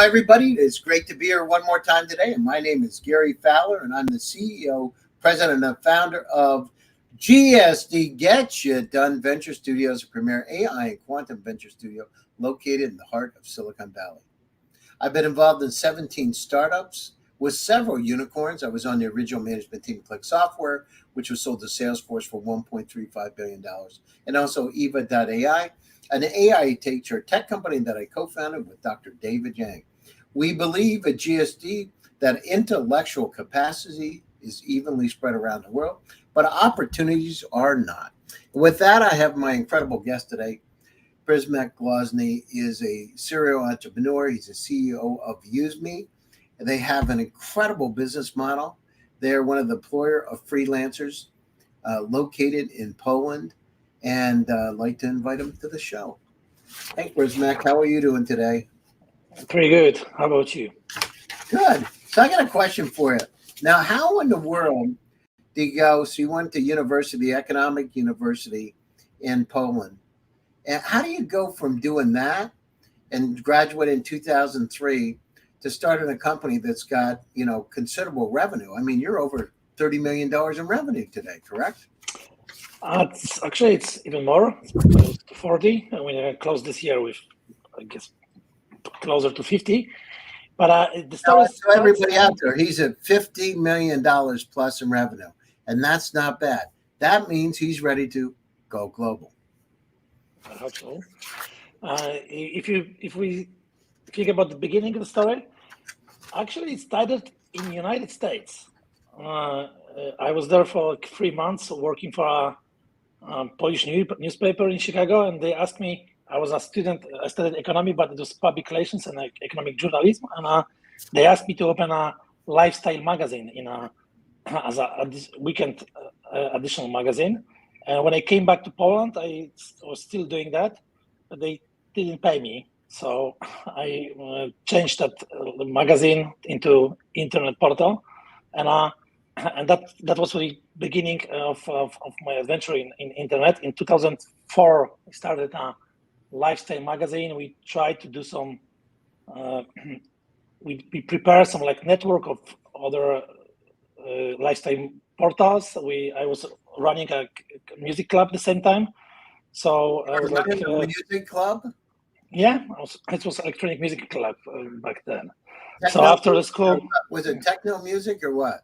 Hi, everybody. It's great to be here one more time today. And my name is Gary Fowler, and I'm the CEO, president, and founder of GSD Get You Done Venture Studios, a premier AI and quantum venture studio located in the heart of Silicon Valley. I've been involved in 17 startups with several unicorns. I was on the original management team of Click Software, which was sold to Salesforce for $1.35 billion, and also Eva.ai, an AI teacher tech company that I co-founded with Dr. David Yang. We believe at GSD that intellectual capacity is evenly spread around the world, but opportunities are not. With that, I have my incredible guest today. Przemek Głośny is a serial entrepreneur. He's a CEO of Useme. They have an incredible business model. They're one of the employer of freelancers located in Poland, and I'd like to invite him to the show. Hey, Przemek, how are you doing today? Pretty good. How about you? Good. So I got a question for you. Now, how in the world do you go? So you went to university, economic university in Poland. And how do you go from doing that and graduate in 2003 to starting a company that's got, considerable revenue? I mean, you're over $30 million in revenue today, correct? It's even more. It's close to 40. And we closed this year with, I guess, closer to 50. But the story so everybody out there, he's at $50 million plus in revenue, and that's not bad. That means he's ready to go global. I hope so. If we think about the beginning of the story, actually it started in the United States. I was there for 3 months working for a Polish newspaper in Chicago, and they asked me. I was a student. I studied economy, but it was public relations and economic journalism. And they asked me to open a lifestyle magazine as a weekend additional magazine. And when I came back to Poland, I was still doing that, but they didn't pay me. So I changed that magazine into internet portal, and that was the beginning of my adventure in internet. In 2004, I started a lifestyle magazine. We tried to do some. We prepared some network of other lifestyle portals. I was running a music club at the same time. So I was running a music club. Yeah, it was electronic music club back then. Techno, so after the school, was it techno music or what?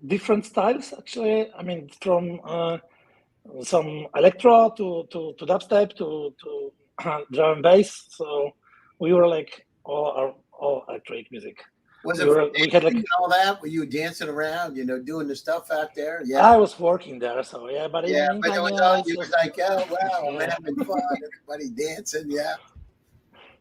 Different styles actually. I mean, from some electro to dubstep to drum and bass. So we were all electronic music. Was we had all that? Were you dancing around, doing the stuff out there? Yeah, I was working there, so yeah. But yeah, but it was all, you was like, oh wow, I'm having fun. Everybody dancing, yeah.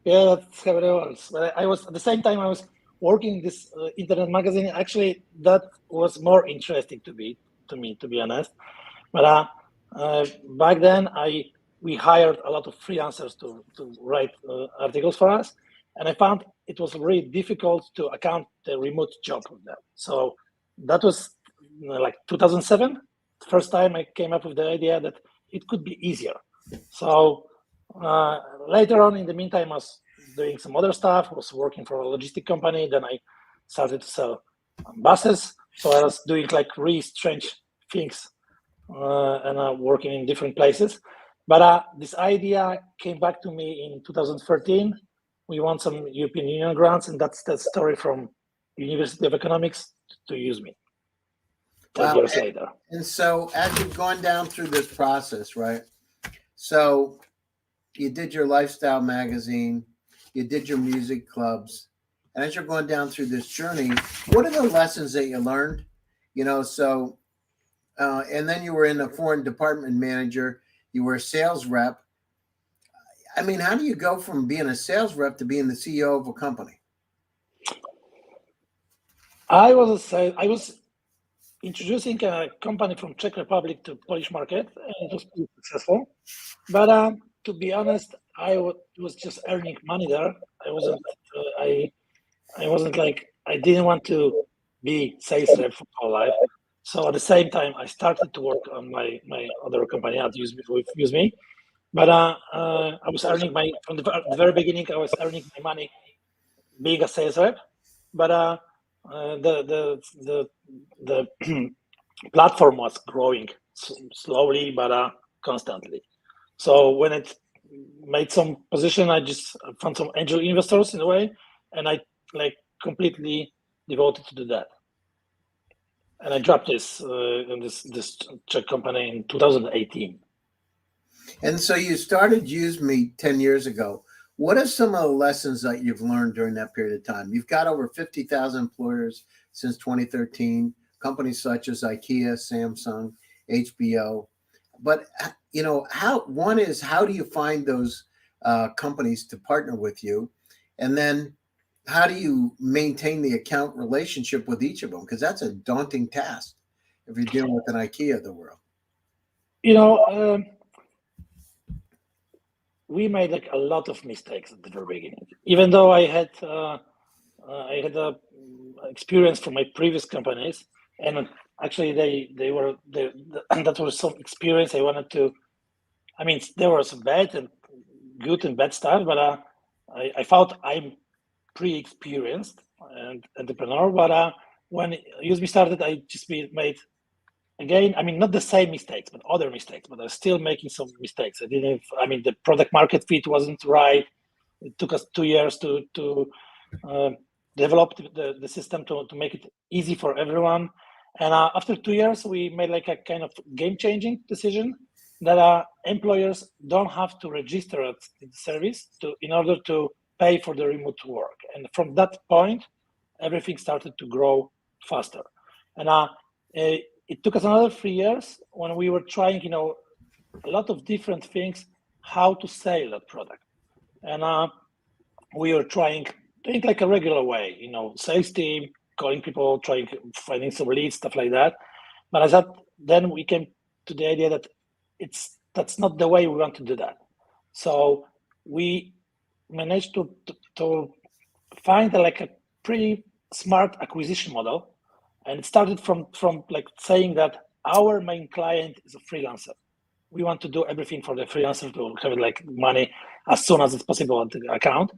Yeah, that's how it was. But I was at the same time I was working this internet magazine. Actually, that was more interesting to me, to be honest. But back then, we hired a lot of freelancers to write articles for us, and I found it was really difficult to account the remote job of them. So that was 2007, first time I came up with the idea that it could be easier. So later on, in the meantime, I was doing some other stuff. I was working for a logistic company. Then I started to sell buses. So I was doing really strange things and working in different places. But this idea came back to me in 2013. We won some European Union grants, and that's the story from University of Economics to Useme. 10 years later. And so as you've gone down through this process, right? So you did your lifestyle magazine, you did your music clubs, and as you're going down through this journey, what are the lessons that you learned? And then you were in a foreign department manager, you were a sales rep. I mean, how do you go from being a sales rep to being the CEO of a company? I was introducing a company from Czech Republic to Polish market, and it was pretty successful. But to be honest, I was just earning money there. I didn't want to be sales rep for whole life. So at the same time, I started to work on my other company at Useme. But I was earning from the very beginning. I was earning my money being a sales rep, but the platform was growing slowly but constantly. So when it made some position, I just found some angel investors in a way, and I completely devoted to do that. And I dropped this Czech company in 2018. And so you started Useme 10 years ago. What are some of the lessons that you've learned during that period of time? You've got over 50,000 employers since 2013, companies such as IKEA, Samsung, HBO. But, how do you find those companies to partner with you? And then how do you maintain the account relationship with each of them? Because that's a daunting task if you're dealing with an IKEA of the world. We made a lot of mistakes at the very beginning. Even though I had experience from my previous companies, and actually that was some experience I wanted to. I mean, there was bad and good and bad stuff, but I thought I'm pre-experienced and entrepreneur. But when Useme started, I just made. Again, I mean, not the same mistakes, but other mistakes. But I was still making some mistakes. The product market fit wasn't right. It took us 2 years to develop the system to make it easy for everyone. And after 2 years, we made a kind of game-changing decision that employers don't have to register at the service in order to pay for the remote work. And from that point, everything started to grow faster. And it took us another 3 years when we were trying, a lot of different things, how to sell that product. And we were doing a regular way, sales team, calling people, finding some leads, stuff like that. But then we came to the idea that that's not the way we want to do that. So we managed to find a pretty smart acquisition model. And it started from saying that our main client is a freelancer. We want to do everything for the freelancer to have money as soon as it's possible on the account.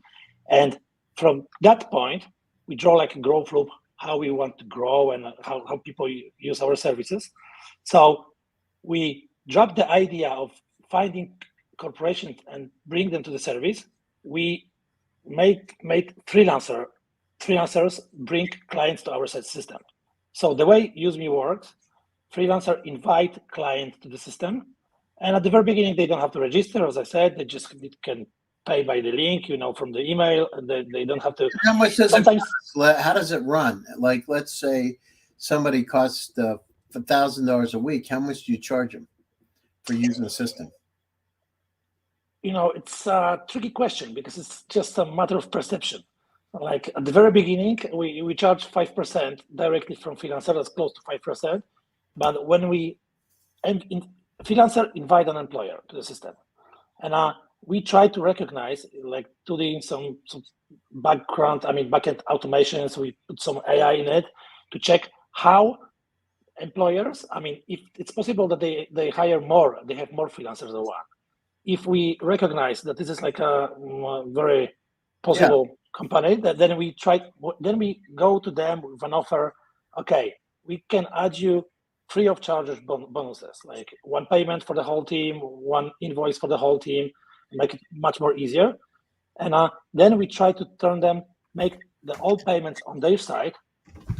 And from that point, we draw a growth loop, how we want to grow and how people use our services. So we dropped the idea of finding corporations and bring them to the service. We made freelancers bring clients to our system. So the way Useme works, freelancer invite client to the system, and at the very beginning they don't have to register. As I said, they just can pay by the link, from the email. They don't have to. How much does it cost? How does it run? Let's say somebody costs $1,000 a week. How much do you charge them for using the system? It's a tricky question because it's just a matter of perception. At the very beginning, we charge 5% directly from freelancer. That's close to 5%. But when freelancer invite an employer to the system, and we try to recognize, doing some backend automations. We put some AI in it to check how employers. If it's possible that they hire more, they have more freelancers than one. If we recognize that this is a very possible company, then we go to them with an offer. Okay, we can add you free of charges bonuses, like one payment for the whole team, one invoice for the whole team, make it much more easier. And then we try to make all payments on their side.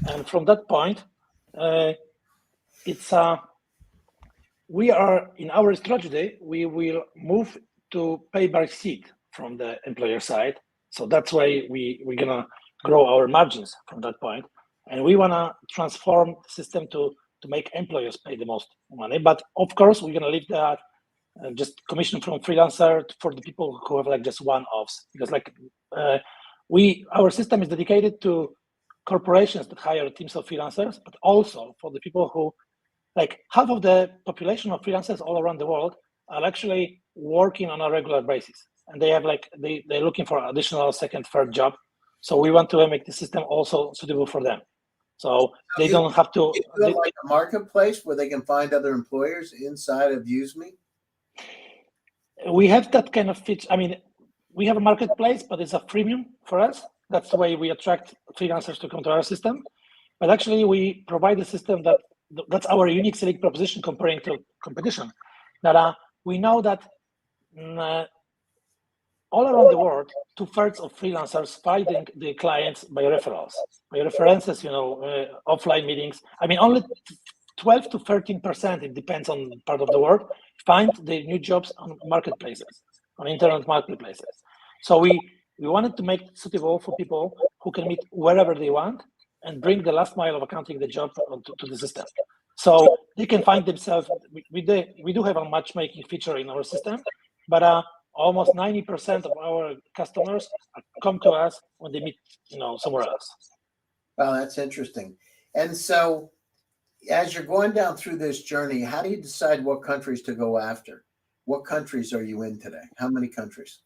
And from that point, we are in our strategy, we will move to pay by seat from the employer side. So that's why we're gonna grow our margins from that point. And we wanna transform the system to make employers pay the most money. But of course, we're gonna leave that just commission from freelancer for the people who have just one-offs. Because our system is dedicated to corporations that hire teams of freelancers, but also for the people who, half of the population of freelancers all around the world are actually working on a regular basis, and they have they're looking for additional second, third job. So we want to make the system also suitable for them. So they don't have to. A marketplace where they can find other employers inside of Useme. we have that kind of feature. I mean, we have a marketplace, but it's a freemium for us. That's the way we attract freelancers to come to our system. But actually, we provide a system that's our unique selling proposition comparing to competition. That we know that all around the world, 2/3 of freelancers finding the clients by referrals, by references, offline meetings. I mean, only 12 to 13%, it depends on part of the world, find the new jobs on marketplaces, on internet marketplaces. So we wanted to make it suitable for people who can meet wherever they want and bring the last mile of accounting the job to the system. So they can find themselves, we do have a matchmaking feature in our system, but almost 90% of our customers come to us when they meet, somewhere else. Well, that's interesting. And so as you're going down through this journey, how do you decide what countries to go after? What countries are you in today? How many countries?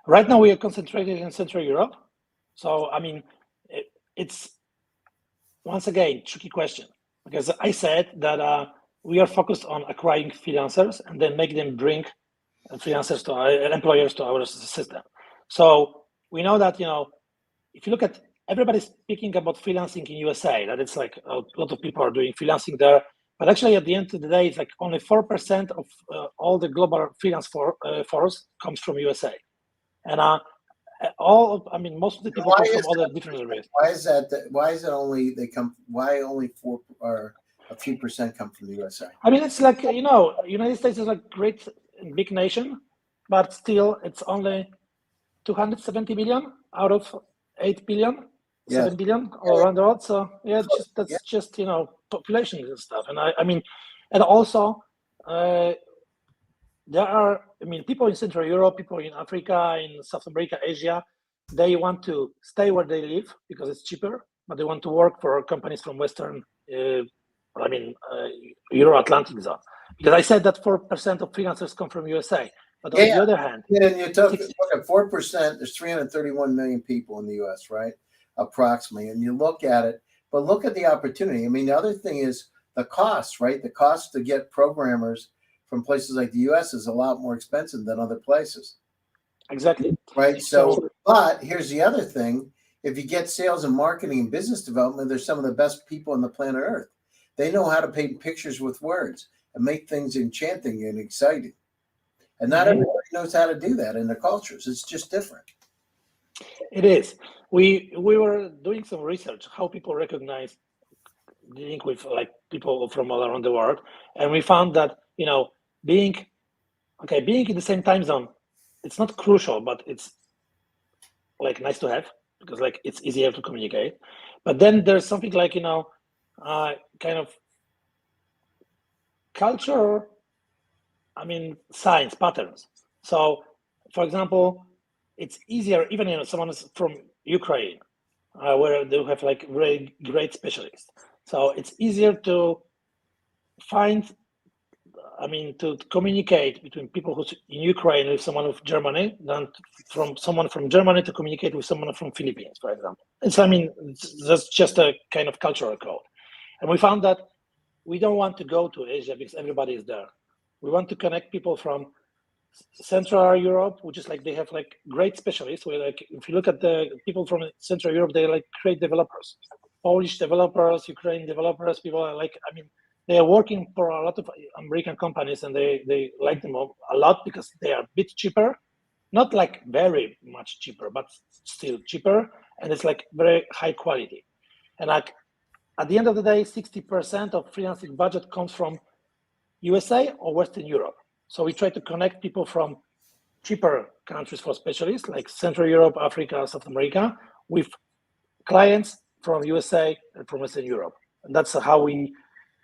Right now, we are concentrated in Central Europe. So, I mean, it's, once again, tricky question, because I said that we are focused on acquiring freelancers and then make them bring freelancers to our employers to our system. So we know that, if you look at, everybody's speaking about freelancing in USA, that it's like a lot of people are doing freelancing there. But actually, at the end of the day, it's like only 4% of all the global freelance force comes from USA. And most of the people come from other different areas. Why is that? Why is it only why only 4 or a few percent come from the USA? I mean, it's like, United States is a great big nation, but still it's only 270 billion out of 8 billion, 7 billion all around the world. So yeah, that's just population and stuff. And I mean, and also there are, people in Central Europe, people in Africa, in South America, Asia, they want to stay where they live because it's cheaper, but they want to work for companies from Western, Euro-Atlantic zone. Because I said that 4% of freelancers come from USA, but on the other hand, and you're talking at 4%. There's 331 million people in the US, right? Approximately. And you look at it, but look at the opportunity. I mean, the other thing is the cost, right? The cost to get programmers from places like the US is a lot more expensive than other places. Exactly. Right. So, but here's the other thing. If you get sales and marketing and business development, they're some of the best people on the planet Earth. They know how to paint pictures with words and make things enchanting and exciting. And not everybody knows how to do that in their cultures. It's just different. It is. We were doing some research how people recognize dealing with like people from all around the world, and we found that being in the same time zone, it's not crucial, but it's like nice to have because like it's easier to communicate. But then there's something like kind of culture. Signs, patterns. So, for example, it's easier even someone is from Ukraine, where they have like very great specialists. So it's easier to find, to communicate between people who's in Ukraine with someone of Germany than from someone from Germany to communicate with someone from Philippines, for example. That's just a kind of cultural code. And we found that we don't want to go to Asia because everybody is there. We want to connect people from Central Europe, which is like they have like great specialists. Where like if you look at the people from Central Europe, they're like great developers, Polish developers, Ukrainian developers. People are like, they are working for a lot of American companies, and they like them a lot because they are a bit cheaper, not like very much cheaper, but still cheaper, and it's like very high quality. And like at the end of the day, 60% of freelancing budget comes from USA or Western Europe. So we try to connect people from cheaper countries for specialists like Central Europe, Africa, South America with clients from USA and from Western Europe. And that's how we,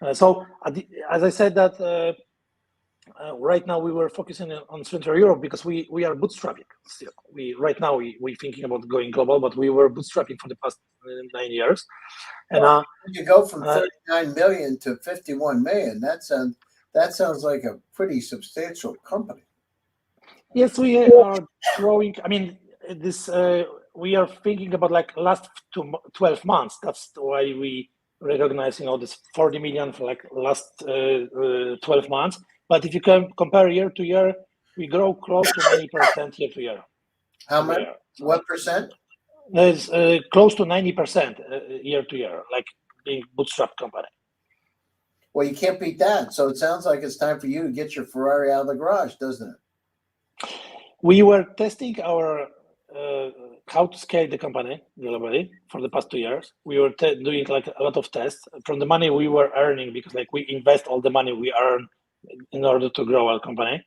as I said that right now we were focusing on Central Europe because we are bootstrapping still. Right now we're thinking about going global, but we were bootstrapping for the past 9 years. And you go from 39 million to 51 million. That sounds like a pretty substantial company. Yes, we are growing. We are thinking about like last 12 months. That's why we recognize, this 40 million for like last 12 months. But if you can compare year to year, we grow close to 90% year to year. How much? So what percent? There's close to 90% year to year, like being bootstrap company. Well, you can't beat that. So it sounds like it's time for you to get your Ferrari out of the garage, doesn't it? We were testing our how to scale the company globally for the past 2 years. We were doing like a lot of tests from the money we were earning, because like we invest all the money we earn in order to grow our company.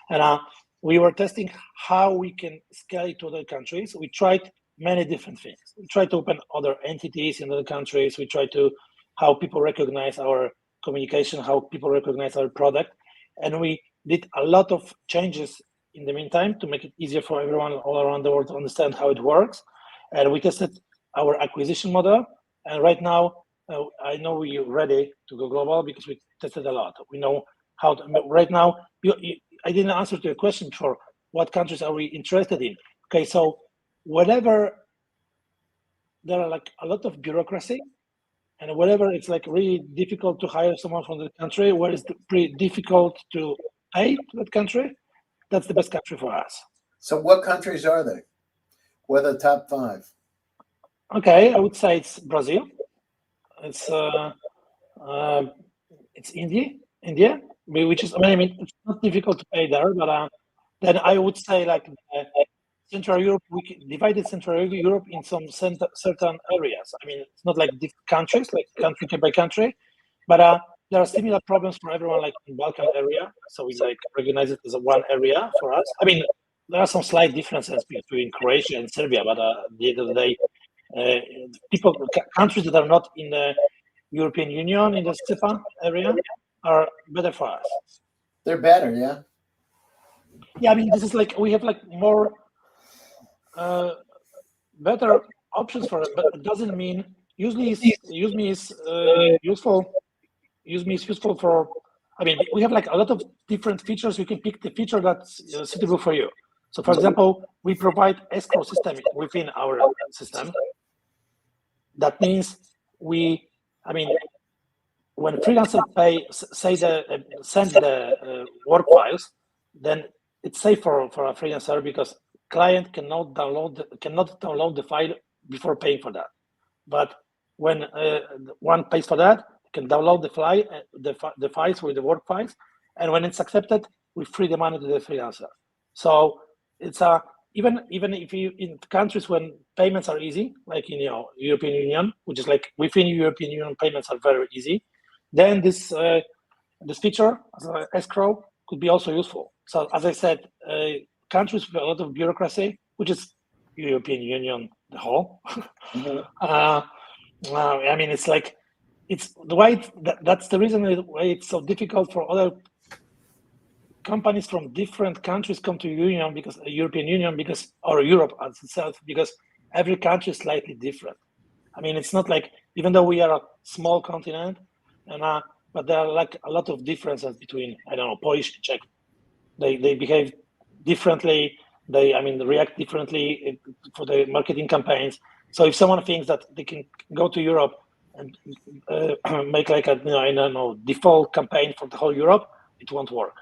And we were testing how we can scale it to other countries. We tried many different things. We tried to open other entities in other countries. We tried to how people recognize our communication, how people recognize our product. And we did a lot of changes in the meantime to make it easier for everyone all around the world to understand how it works. And we tested our acquisition model. And right now, I know we're ready to go global because we tested a lot. We know how to, right now, I didn't answer to your question for what countries are we interested in. Okay, so whenever there are like a lot of bureaucracy, and whenever it's like really difficult to hire someone from the country, where it's pretty difficult to pay to that country, that's the best country for us. So what countries are they? What are the top 5? Okay, I would say it's Brazil. It's India, which is, I mean, it's not difficult to pay there, but then I would say like Central Europe, we divided Central Europe in some certain areas. I mean, it's not like different countries, like country by country, but there are similar problems for everyone, like in Balkan area. So we like recognize it as a one area for us. I mean, there are some slight differences between Croatia and Serbia, but at the end of the day, countries that are not in the European Union, in the CEPA area, are better for us. They're better, yeah. Yeah, I mean, this is like we have like more better options for it, but it doesn't mean usually is useful. Useme is useful for. I mean, we have like a lot of different features. You can pick the feature that's suitable for you. So, for example, we provide escrow system within our system. That means when freelancers send the work files, then it's safe for a freelancer because client cannot download the file before paying for that. But when one pays for that, can download the files with the work files, and when it's accepted, we free the money to the freelancer. So it's even if you in countries when payments are easy, like in European Union, which is like within European Union payments are very easy, then this feature as an escrow could be also useful. So as I said, countries with a lot of bureaucracy, which is European Union the whole. Mm-hmm. I mean, it's like. It's the way that's the reason why it's so difficult for other companies from different countries come to European Union or Europe as itself, because every country is slightly different. I mean, it's not like, even though we are a small continent, but there are like a lot of differences between, I don't know, Polish and Czech. They behave differently. They react differently for the marketing campaigns. So if someone thinks that they can go to Europe and make like a default campaign for the whole Europe, it won't work.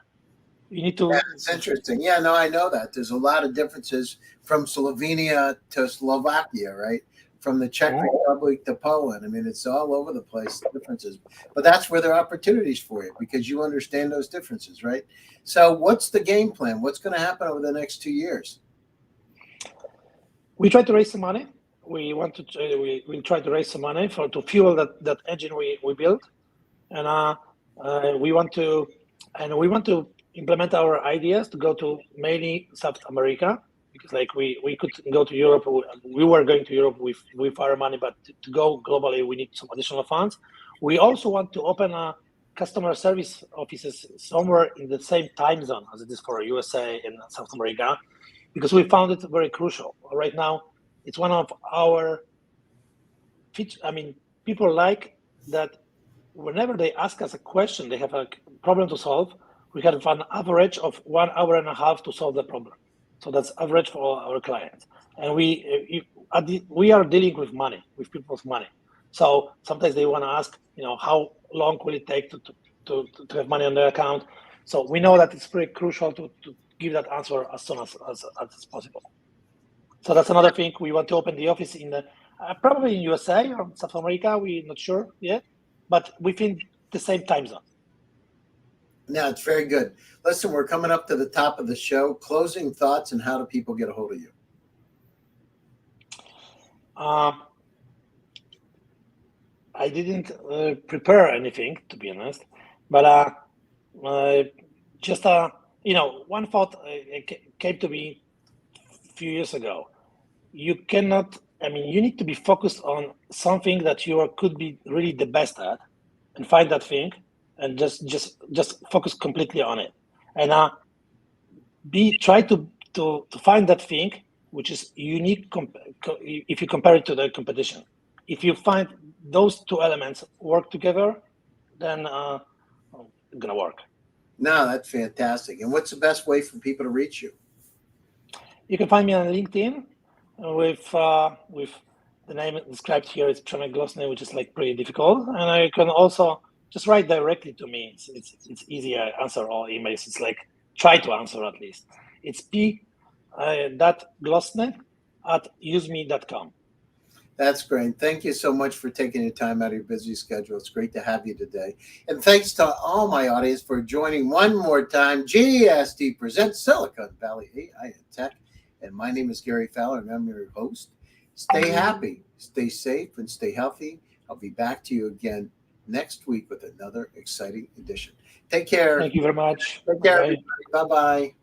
You need to. Yeah, it's interesting. Yeah, no, I know that there's a lot of differences from Slovenia to Slovakia, right? From the Czech Republic to Poland. I mean, it's all over the place, the differences. But that's where there are opportunities for you because you understand those differences, right? So what's the game plan? What's going to happen over the next 2 years? We try to raise some money. We'll try to raise some money to fuel that engine we built, and we want to implement our ideas to go to mainly South America, because like we could go to Europe. We were going to Europe with our money, but to go globally, we need some additional funds. We also want to open customer service offices somewhere in the same time zone as it is for USA and South America, because we found it very crucial. Right now, it's one of our features. I mean, people like that whenever they ask us a question, they have a problem to solve, we have an average of 1.5 hours to solve the problem. So that's average for all our clients. And we are dealing with money, with people's money. So sometimes they want to ask, how long will it take to have money on their account? So we know that it's pretty crucial to give that answer as soon as possible. So that's another thing. We want to open the office in the probably in USA or South America. We're not sure yet, but within the same time zone. No, it's very good. Listen, we're coming up to the top of the show. Closing thoughts and how do people get a hold of you? I didn't prepare anything, to be honest, but just one thought came to me a few years ago. You need to be focused on something that you could be really the best at, and find that thing, and just focus completely on it, and try to find that thing which is unique if you compare it to the competition. If you find those two elements work together, then it's gonna work. No, that's fantastic. And what's the best way for people to reach you? You can find me on LinkedIn with the name described here is Przemek Głośny, which is like pretty difficult. And you can also just write directly to me. It's easy. I answer all emails. It's like try to answer at least. It's p.glosny@useme.com. That's great. Thank you so much for taking your time out of your busy schedule. It's great to have you today. And thanks to all my audience for joining one more time. GSD presents Silicon Valley AI and Tech. And my name is Gary Fowler, and I'm your host. Stay happy, stay safe, and stay healthy. I'll be back to you again next week with another exciting edition. Take care. Thank you very much. Take care, everybody. Bye-bye.